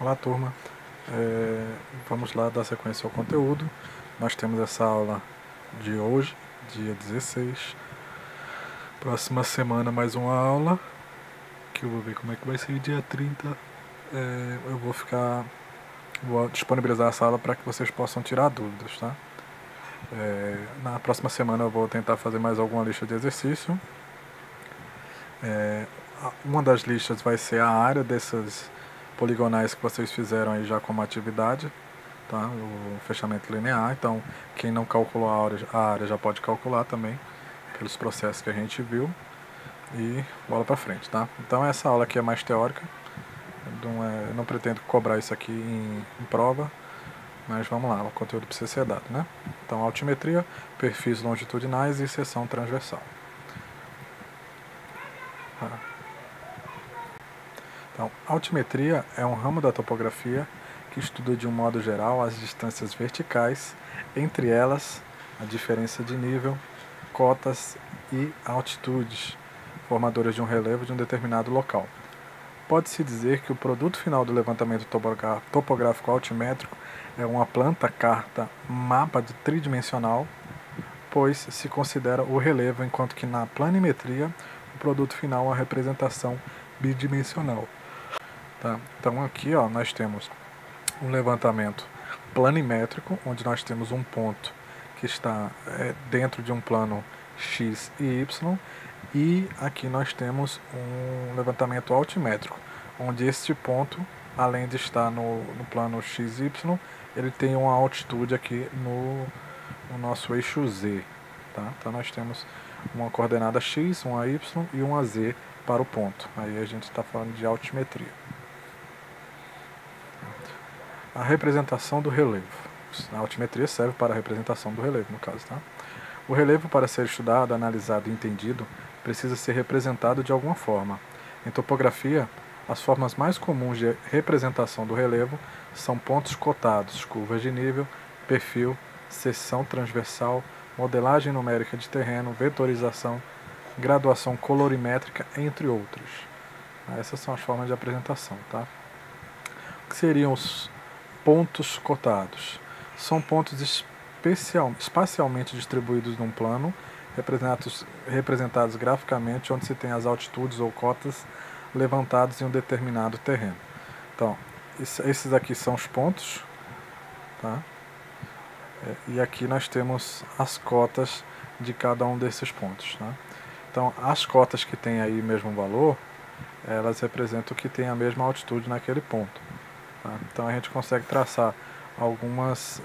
Olá, turma. Vamos lá dar sequência ao conteúdo. Nós temos essa aula de hoje, dia 16. Próxima semana mais uma aula, que eu vou ver como é que vai ser dia 30. Eu vou disponibilizar essa aula para que vocês possam tirar dúvidas, tá? Na próxima semana eu vou tentar fazer mais alguma lista de exercício. Uma das listas vai ser a área dessas poligonais que vocês fizeram aí já como atividade, tá? O fechamento linear. Então, quem não calculou a área já pode calcular também, pelos processos que a gente viu. E bola pra frente, tá? Então essa aula aqui é mais teórica, eu não pretendo cobrar isso aqui em prova, mas vamos lá, o conteúdo precisa ser dado, né? Então, altimetria, perfis longitudinais e seção transversal. Então, altimetria é um ramo da topografia que estuda de um modo geral as distâncias verticais, entre elas a diferença de nível, cotas e altitudes, formadoras de um relevo de um determinado local. Pode-se dizer que o produto final do levantamento topográfico altimétrico é uma planta-carta mapa tridimensional, pois se considera o relevo, enquanto que na planimetria o produto final é uma representação bidimensional. Tá? Então aqui nós temos um levantamento planimétrico, onde nós temos um ponto que está dentro de um plano X e Y, e aqui nós temos um levantamento altimétrico, onde este ponto, além de estar no plano XY, ele tem uma altitude aqui no nosso eixo Z. Tá? Então nós temos uma coordenada X, uma Y e uma Z para o ponto. Aí a gente está falando de altimetria. A representação do relevo. A altimetria serve para a representação do relevo, no caso, tá? O relevo, para ser estudado, analisado e entendido, precisa ser representado de alguma forma. Em topografia, as formas mais comuns de representação do relevo são pontos cotados, curvas de nível, perfil, seção transversal, modelagem numérica de terreno, vetorização, graduação colorimétrica, entre outros. Essas são as formas de apresentação, tá? O que seriam os pontos cotados? São pontos espacialmente distribuídos num plano, representados graficamente, onde se tem as altitudes ou cotas levantados em um determinado terreno. Então, esses aqui são os pontos, tá? E aqui nós temos as cotas de cada um desses pontos, tá? Então, as cotas que têm aí o mesmo valor, elas representam que tem a mesma altitude naquele ponto. Tá? Então a gente consegue traçar algumas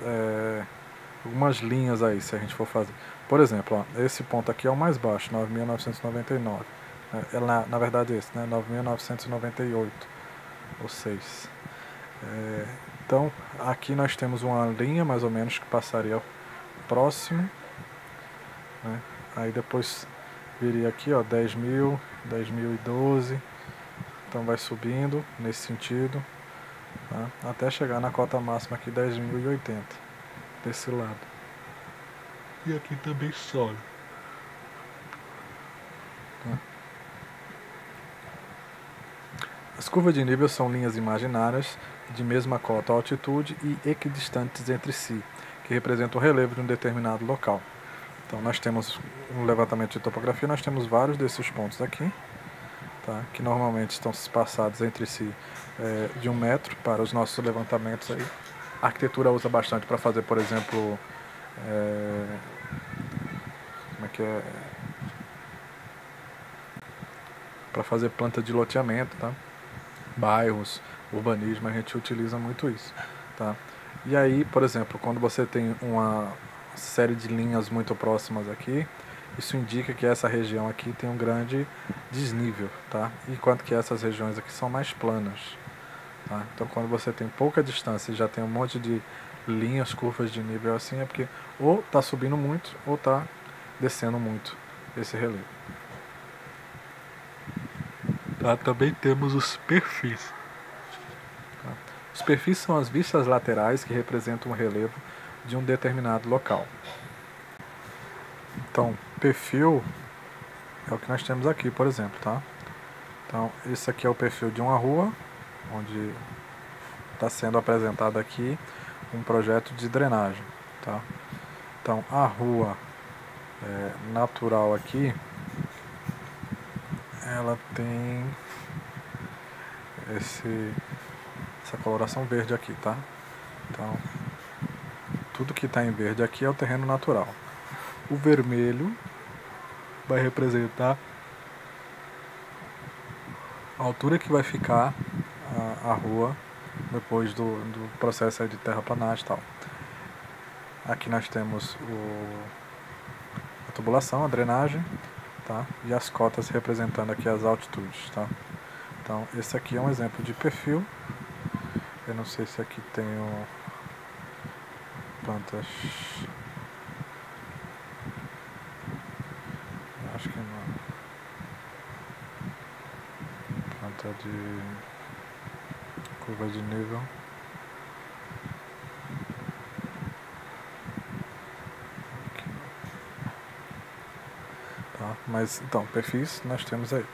linhas aí, se a gente for fazer. Por exemplo, esse ponto aqui é o mais baixo, 9.999. Na verdade esse, né? 9.998, ou 6. Então aqui nós temos uma linha mais ou menos que passaria próximo, né? Aí depois viria aqui, 10.000, 10.012. Então vai subindo nesse sentido, tá? Até chegar na cota máxima aqui, 10.080, desse lado. E aqui também sobe. Tá? As curvas de nível são linhas imaginárias de mesma cota ou altitude e equidistantes entre si, que representam o relevo de um determinado local. Então nós temos um levantamento de topografia, nós temos vários desses pontos aqui, tá? Que normalmente estão espaçados entre si de 1 metro para os nossos levantamentos aí. A arquitetura usa bastante para fazer, por exemplo, para fazer planta de loteamento, tá? Bairros, urbanismo, a gente utiliza muito isso, tá? E aí, por exemplo, quando você tem uma série de linhas muito próximas aqui, isso indica que essa região aqui tem um grande desnível, tá? Enquanto que essas regiões aqui são mais planas, tá? Então quando você tem pouca distância e já tem um monte de linhas, curvas de nível assim, é porque ou está subindo muito ou está descendo muito esse relevo. Tá? Também temos os perfis. Tá? Os perfis são as vistas laterais que representam o relevo de um determinado local. Então, perfil é o que nós temos aqui, por exemplo, tá? Então, esse aqui é o perfil de uma rua, onde está sendo apresentado aqui um projeto de drenagem, tá? Então a rua natural aqui, ela tem essa coloração verde aqui, tá? Então tudo que está em verde aqui é o terreno natural. O vermelho vai representar a altura que vai ficar a rua depois do processo aí de terraplanagem e tal. Aqui nós temos a tubulação, a drenagem, tá? E as cotas representando aqui as altitudes, tá? Então esse aqui é um exemplo de perfil. Eu não sei se aqui tem plantas, acho que não, planta de curva de nível. Aqui. Tá? Mas então, perfis nós temos aí.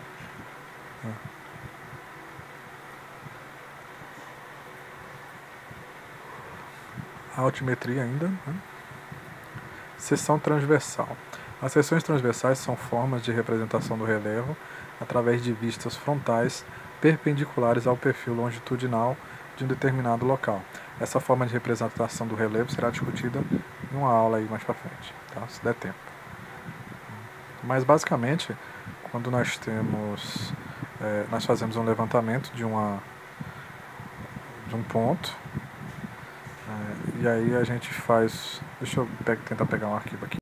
A altimetria ainda, né? Seção transversal. As seções transversais são formas de representação do relevo através de vistas frontais perpendiculares ao perfil longitudinal de um determinado local. Essa forma de representação do relevo será discutida em uma aula aí mais para frente, tá? Se der tempo. Mas basicamente, quando nós fazemos um levantamento de um ponto, e aí a gente faz, deixa eu tentar pegar um arquivo aqui.